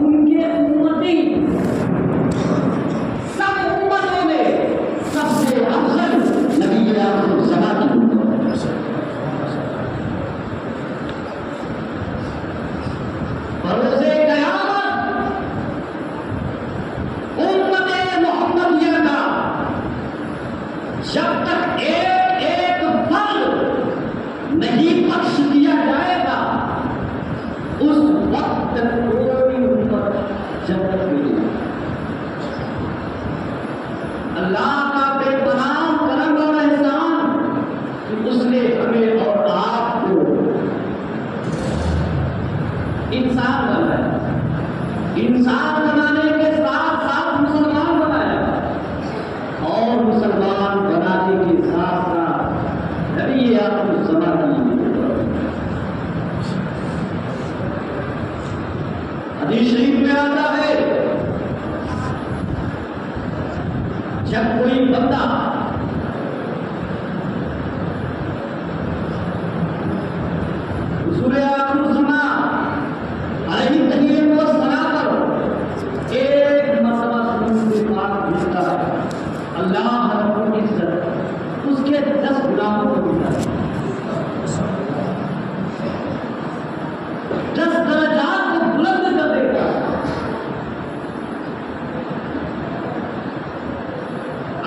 उनके उम्मती सब उम्मतों में सबसे अफजल नबी आखिर ज़मां की उम्मत। बरोज़े क़यामत उम्मते मुहम्मदिया का जब तक एक एक फल नहीं बख्श दिया जाएगा उस वक्त तक कोई उम्मत जन्नत में नहीं। अल्लाह का बेपनाह करम और एहसान कि उसने हमें और आपको इंसान बनाया, इंसान बनाने के साथ साथ मुसलमान बनाया और मुसलमान बनाने के साथ साथ नबी आखिर ज़मां की हदीस शरीफ में आता है जब कोई बंदा हुज़ूर आखिर ज़मां अलैहि तस्लीम व सलाम पर एक मरतबा सुनने के बाद भेजता है, अल्लाह रब्बुल इज्जत उसके 10 गुलामों को देता है, 10 दर्जात को बुलंद कर देता है।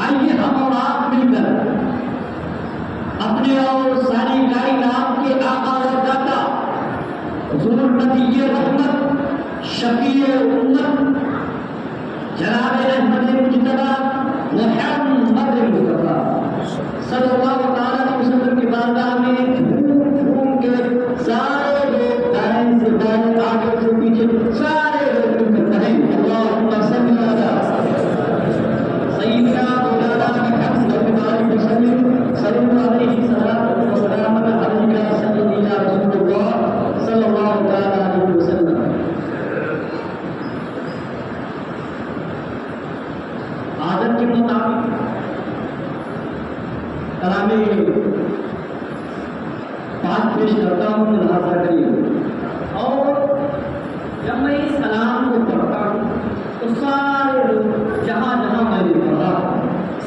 आइए हम और आप मिलकर अपने और सारी कायनात के आका और दाता हुज़ूर नबी रहमत शफीए उम्मत जनाब अहमद मुज्तबा मुहम्मद मुस्तफा सल्लल्लाहु अलैहि वसल्लम की बारगाह में घूम के सारे लोग दाएं से बाएं आगे से पीछे सारे लोग मिलकर कहें अल्लाहुम्मा सल्ली अला सय्यिदना मौलाना मुहम्मद वसल्लम सल्लल्लाहु अलैहि वसल्लम अलैका सय्यिदना रसूलुल्लाह सल्लल्लाहु अलैहि वसल्लम। आदत के मुताबिक कलामे पाँच पेश करता हूँ, मुलाहाजा करिए। और जब मैं इस कलाम को पढ़ता हूँ तो सारे लोग जहाँ जहाँ मैंने पढ़ा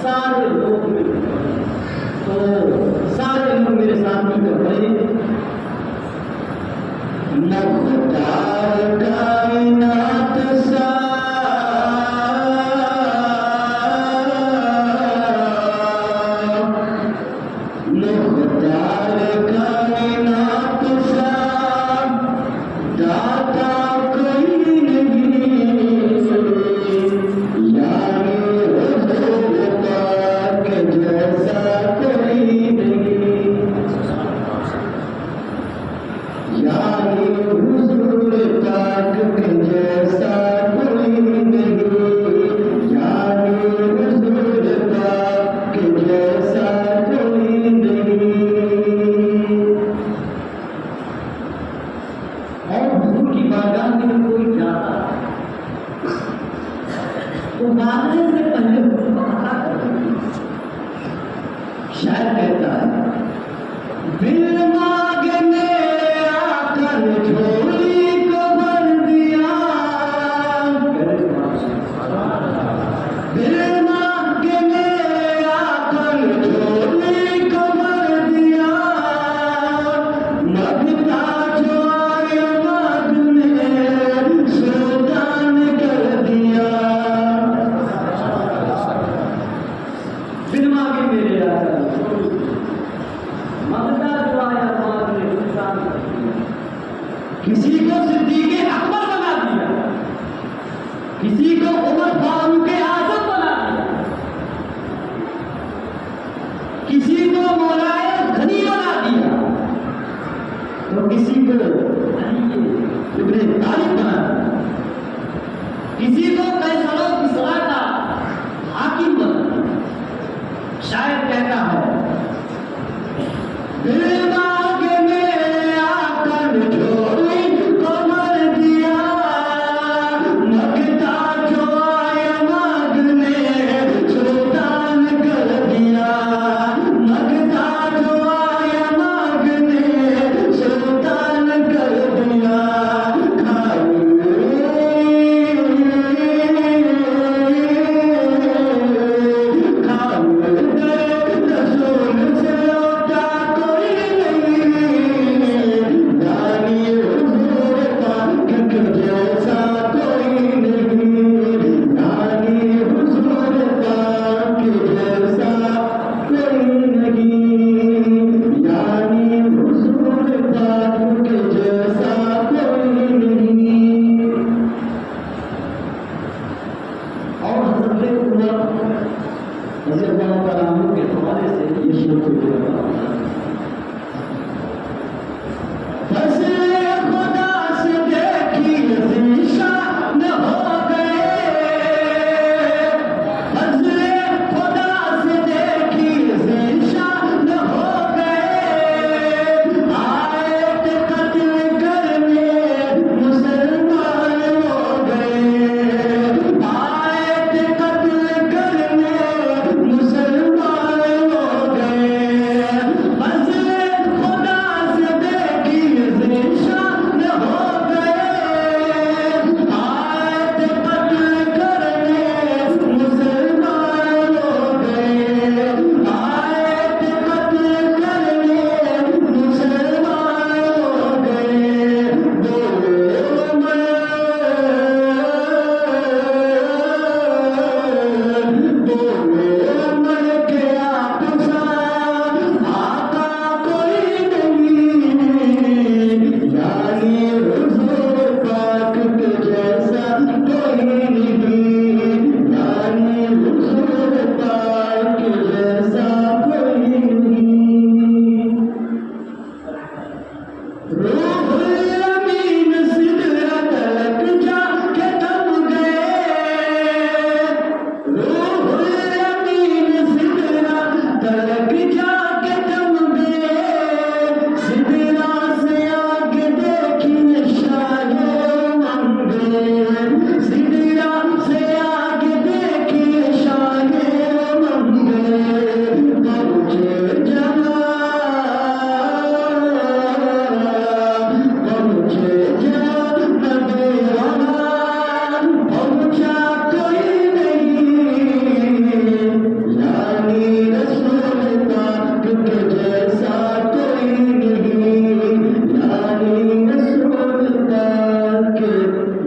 सारे लोग तो सारे लोग मेरे साथ मिलकर पढ़े। मुख्तार कायनात सा शायर कहता है बिन मांगने आकर झोली को भर दिया, बिन मांगने आकर झोली को भर दिया, मगता जो आए मांगने सुल्तान कर दिया। बिन मांगे मेरे आकर किसी को सिद्दीक़ अकबर बना दिया, किसी को उमर फारूक आज़म बना दिया, किसी को मौलाए गनी बना दिया, तो किसी को इब्न तालिब बना दिया, किसी को फैसलों की सलाह का हाकिम बना दिया। शायद कहता है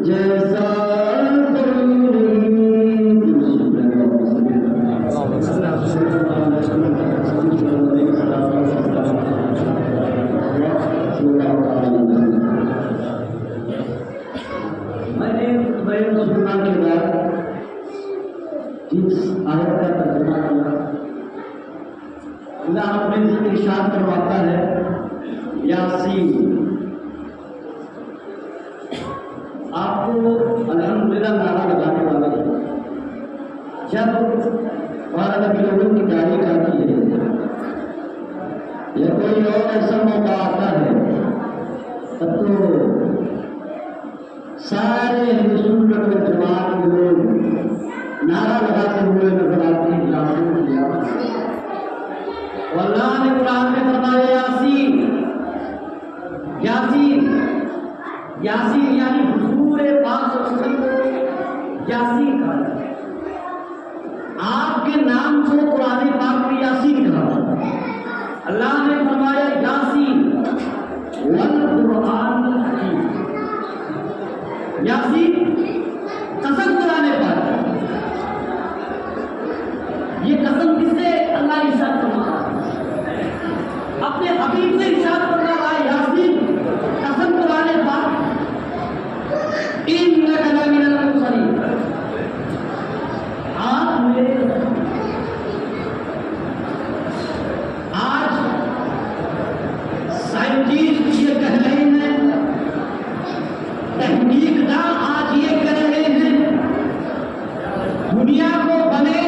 जैसा मैंने मुसलमान के बाद इस आयत का तर्जुमा किया। अल्लाह अपने से इरशाद करवाता है यासीन। आपको अल्हम्दुलिल्लाह नारा लगाने वाले जब हमारा नबी लोगों की तारीख आती है या कोई और ऐसा मौका आता है तब तो सारे हिंदुस्तान के जमात के लोग नारा लगाते हुए नजर आते हैं यासीन किया। अल्लाह ने कुरान में फरमाया यासीन यासीन यासीन यानी हुजूर पाक सल्लल्लाहु अलैहि वसल्लम यासीन कहा। आपके नाम को कुरान पाक में यासीन कहा। अल्लाह ने फरमाया यासीन वल कुरान हकीम। यासीन कसम कुरान पाक। ये कसम किससे? अल्लाह इरशाद फरमाता है अपने हबीब से इरशाद फरमा रहा है यासीन कसम कुरान पाक। इन्नका लमिनल मुरसलीन। आप मेरे आज साइंटिस्ट ये कह रहे हैं, तहकीकदान आज ये कह रहे हैं दुनिया को बने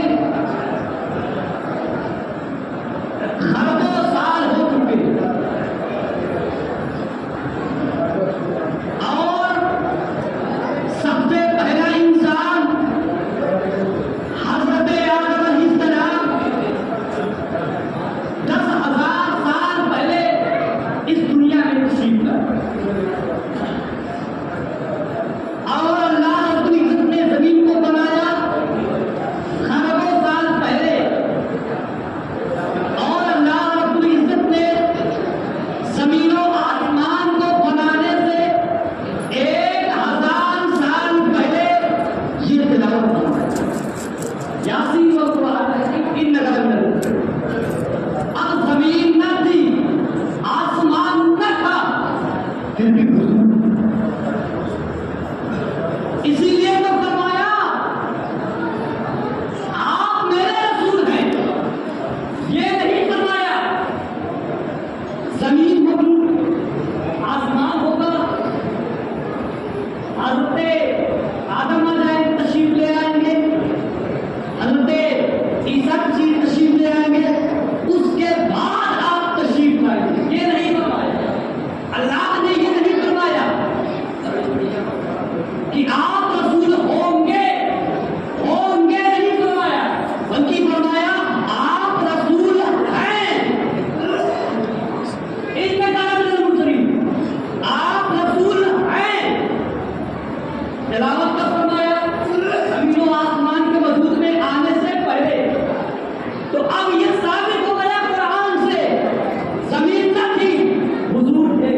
खरबों साल हो चुके और सबसे पहला इंसान हज़रत आदम अलैहिस्सलाम 10,000 साल पहले इस दुनिया में तशरीफ लाए और अल्लाह रब्बुल इज्जत ने जमीन को बनाया खरबों साल पहले और अल्लाह रब्बुल इज्जत ने जमीन और आसमान को बनाने से 1,000 साल पहले ये तिलावत फरमाया यासीन व कुरान इन्नका लमिनल मुरसलीन। अब जमीन न थी आसमान न था फिर भी हुजूर। इसीलिए तो फरमाया आप मेरे रसूल हैं। ये नहीं फरमाया जमीन होगी आसमान होगा हज़रत आदम आ जाए तशरीफ ले आएंगे हज़रत ईसा तशरीफ ले आएंगे उसके बाद आप तशरीफ लाएंगे। ये नहीं फरमाया। अल्लाह ने ये नहीं फरमाया कि आप रसूल होंगे होंगे नहीं फरमाया बल्कि फरमाया आप रसूल हैं। इन्नका लमिनल मुरसलीन। आप रसूल हैं। तिलावत का फरमाया जमीन और आसमान के वजूद में आने से पहले। तो अब ये साबित हो गया कुरान से जमीन न थी हुजूर थे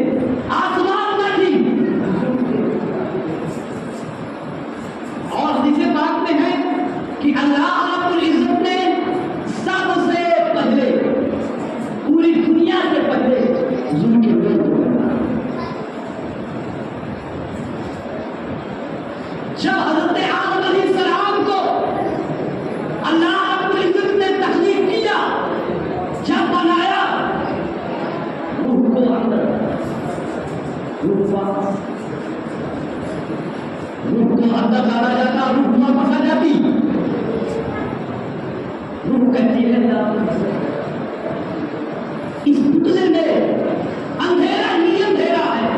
आसमान न थी और हदीस पाक में है कि अल्लाह रब्बुल इज्जत ने सबसे पहले पूरी दुनिया से पहले हुजूर के पेट को बनाया। जब हज़रत आदम अलैहिस्सलाम को अल्लाह रब्बुल इज्जत ने तख्लीक किया जब बनाया रूह को अंदर रूह को अंदर डाला जाता रूह वापस आ जाती। रूह कहती है इस पुतले में अंधेरा ही अंधेरा है।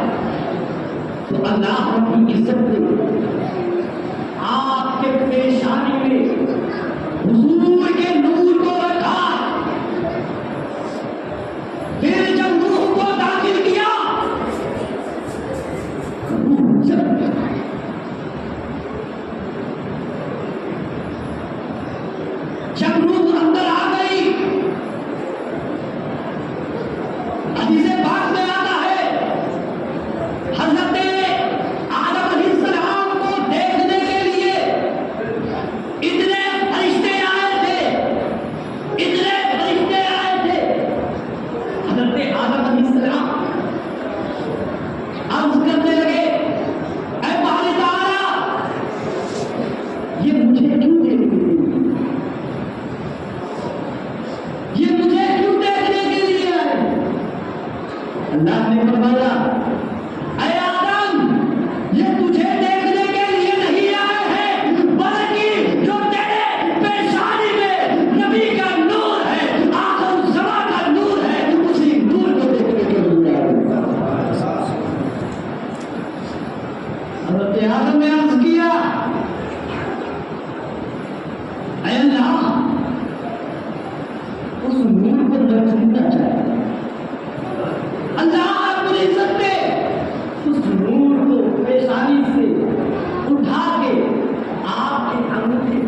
तो अल्लाह की इज्जत ने आपके पेशानी में हुजूर के नूर को रखा। फिर जब रूह को दाखिल किया रूह जल गया। जब रूह अंदर आ गई हदीस पाक में आता है हज़रत आदम अलैहिस्सलाम आदम ने अर्ज किया, ऐ अल्लाह, उस नूर को न छूना चाहिए। अल्लाह रब्बुल इज्जत ने उस नूर को पेशानी से उठा के आपके अंगूठे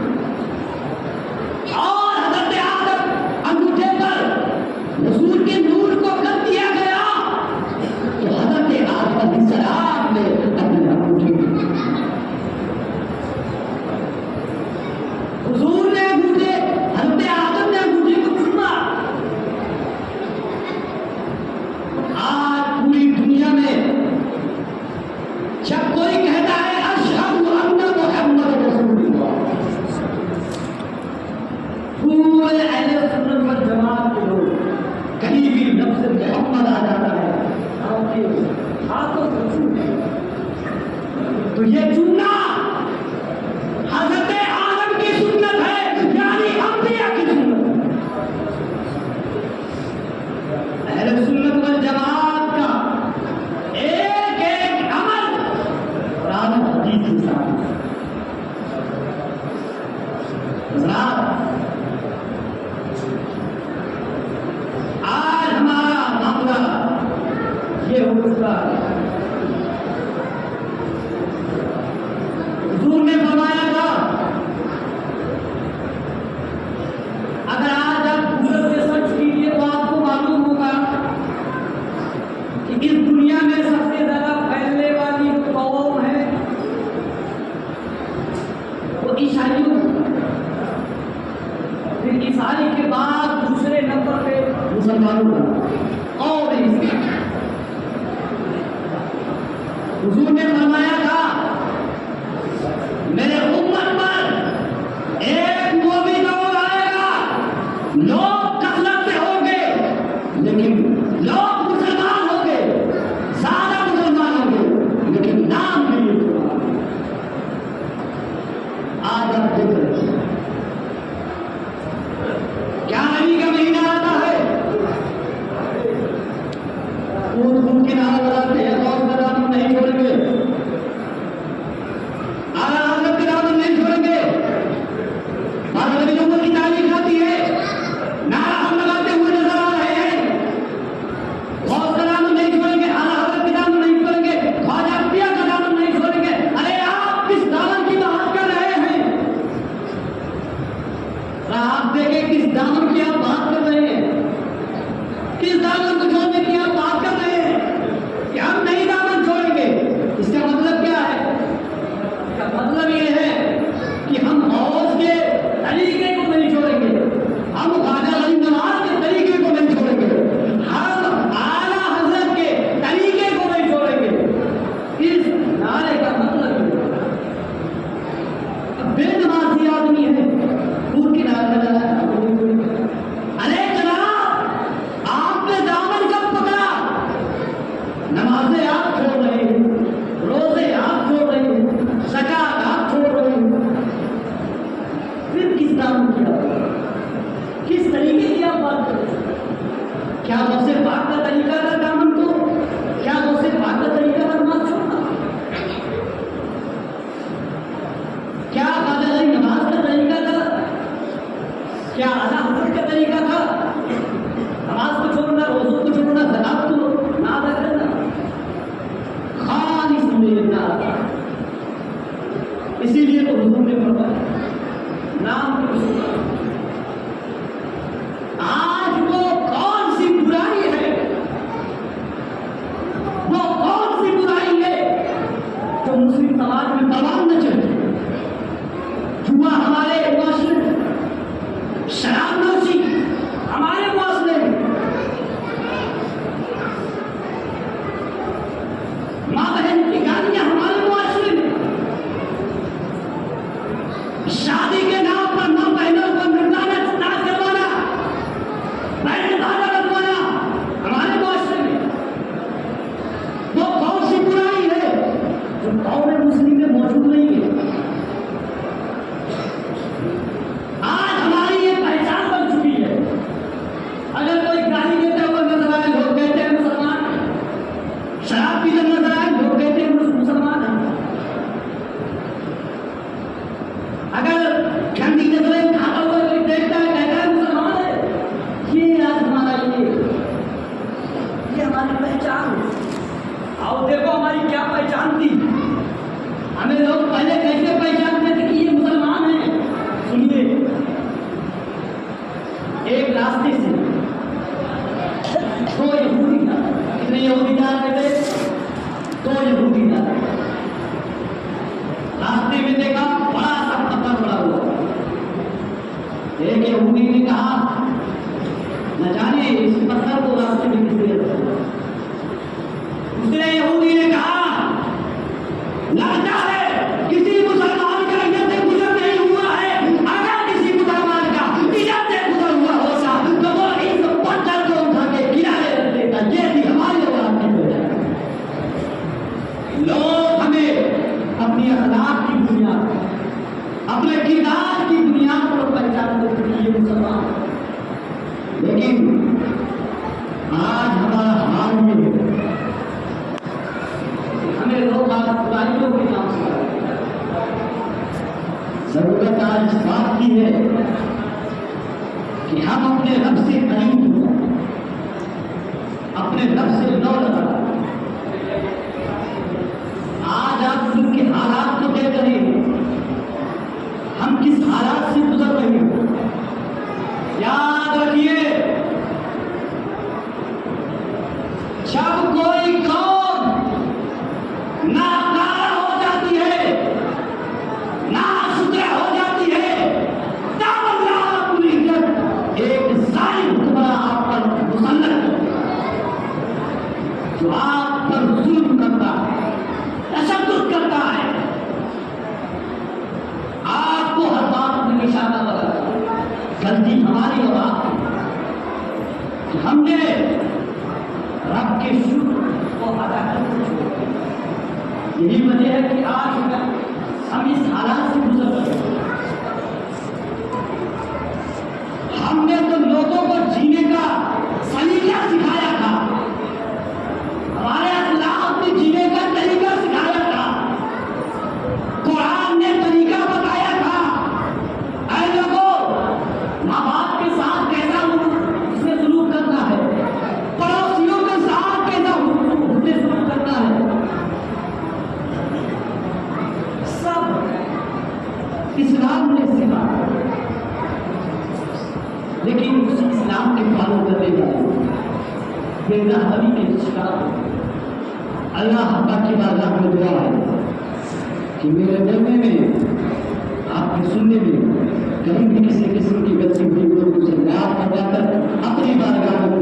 और हज़रत आदम अंगूठे पर रसूल के नूर को कर दिया गया। तो हज़रत आदम अलैहिस्सलाम ने अपने अंगूठे हुजूर ने अंगूठे, हज़रत आदम ने अंगूठे को चूमा। आज पूरी दुनिया में जब कोई कहता है अशहदु अन्ना मुहम्मद रसूलुल्लाह, पूरे अहले सुन्नत वल जमात के लोग कहीं भी लफ्ज़ मोहम्मद आ जाता है आपके हाथों से छूते, तो ये चूमना हज़रत आदम की सुन्नत है, यानी अंबिया की सुन्नत है। अहले सुन्नत वल जमात का एक एक अमल कुरान और हदीस के साथ। आज हमारा मामला ये हो चुका है। हुजूर ने फरमाया था, अगर आज आप गूगल पे सर्च कीजिए तो आपको मालूम होगा कि इस दुनिया में सबसे ज्यादा फैलने वाली जो कौम है वो ईसाइयों, फिर ईसाई के बाद दूसरे नंबर पे मुसलमानों का। और हुजूर ने फरमाया था, मेरे उम्मत पर एक मोमिन लोग आएगा, लोग कसरत से होंगे लेकिन लोग मुसलमान होंगे, ज्यादा मुसलमान होंगे लेकिन नाम नहीं होगा। आज आप देख रहे हैं क्या नबी का महीना आता है, खून के नाम लगाते हैं और नाम नहीं छोड़ेंगे, आज़ाद के नाम नहीं छोड़ेंगे। और नबी जो की तारीफ आती है, नारा हम लगाते हुए नजर आ रहे हैं, गौस का नाम नहीं छोड़ेंगे, आला हज़रत के नाम नहीं छोड़ेंगे, ख्वाजा अम्बिया का नाम नहीं छोड़ेंगे। अरे आप किस दामन की बात कर रहे हैं? आप देखें किस दामन की आप बात कर रहे हैं, किस दामन को छोड़ने की आप बात कर रहे हैं कि हम नहीं दामन छोड़ेंगे। इसका मतलब क्या है? इसका मतलब ये है कि हम गौस के तरीके को नहीं छोड़ेंगे, हम ख्वाजा अली नवाज के तरीके को नहीं छोड़ेंगे, हम आला हज़रत के तरीके को नहीं छोड़ेंगे। इस नारे का मतलब बेनमाजी आदमी है, दूर की नारे लगा। अरे जनाब, आपने दामन कब पकड़ा? नमाजें आप छोड़ रहे हैं, रोजे आप छोड़ रहे हैं, ज़कात आप छोड़ रहे हैं, फिर किस दामन की आप, किस तरीके की आप बात कर रहे हैं? क्या वो सिर्फ पाक का तरीका था दामन को? क्या वो सिर्फ पाक का तरीका था नमाज छोड़ना? क्या ख्वाजा अली नवाज का तरीका था? क्या आला हज़रत का तरीका था? नमाज को छोड़ना, रोज़ों को छोड़ना, ज़कात को ना अदा करना, खाली समझना। इसीलिए तो हुजूर ने फरमाया नाम की। आज वो कौन सी बुराई है, वो कौन सी बुराई है जो मुस्लिम समाज में परवान न चले? जुआ हमारे मुआशरे में, शराबनोशी हमारे मुआशरे में, माँ बहन की गालियां हमारे मुआशरे में, शादी के नाम पर माँ बहनों को अगर ठंडी नजरें खाता हुआ कोई देखता है, कहता है मुसलमान है, ये आज हमारा ये हमारी पहचान। आओ देखो हमारी क्या पहचान थी। हमें लोग पहले कैसे पहचानते थे कि ये मुसलमान है। सुनिए, एक रास्ते से दो यहूदी था। कितने यहूदी जा रहे थे? दो यहूदी जा रहे थे। रास्ते में देखा बड़ा सा पत्थर पड़ा हुआ। एक यहूदी ने कहा, न जाने इस पत्थर को रास्ते में किसने रखा। दूसरे यहूदी ने कहा, लगता है किसी मुसलमान का इधर से गुजर नहीं हुआ है। अगर किसी मुसलमान का इधर से गुजर हुआ होता तो वो इस पत्थर को उठा के किनारे रख देता। ये भी हमारे रास्ते में है। लोग हमें अपनी अखलाक की बुनियाद, अपने किरदार की बुनियाद पर पहचानते थे कि ये मुसलमान। लेकिन आज हमारा हाल ये है, हमें लोग आज बुराइयों के नाम से। जरूरत आज इस बात की है कि हम अपने रब से करीब हो जाए, अपने रब से लौ लगा। आज आप उनके हालात को देख रहे हैं, हम किस हालात से गुजर रहे हैं। याद रखिए, जब कोई कौम नाकारा हो जाती है, नाशुक्र हो जाती है, तब अल्लाह रब्बुल इज्जत एक जालिम हुक्मरान आप पर मुसल्लत करता है, जो आप पर जुल्म करता है, तशद्दुद करता है, आपको हर बात में निशाना लगाता है। गलती हमारी और आपकी कि हमने रब के शुक्र को अदा करके छोड़ दिया। यही वजह है कि आज हम इस हालात से गुजर रहे हैं। हमने तो लोगों को जीने का सलीका सिखाया था, हमारे अखलाक में जीने का तरीका सिखाया था, कुरान ने तरीका बताया था। ऐ लोगों, माँ बाप के साथ कैसा उसने सुलूक करना है, पड़ोसियों के साथ कैसा उसने सुलूक करना है, सब इस्लाम ने सिखाया। लेकिन उसी इस्लाम के फॉलो करने वाले बेरहमी के शिकार। अल्लाह की बारगाह में दुआ है कि मेरे बोलने में, आपके सुनने में कहीं भी किसी किस्म की गलती हुई तो मुझे याद करवाकर अपनी बारगाह में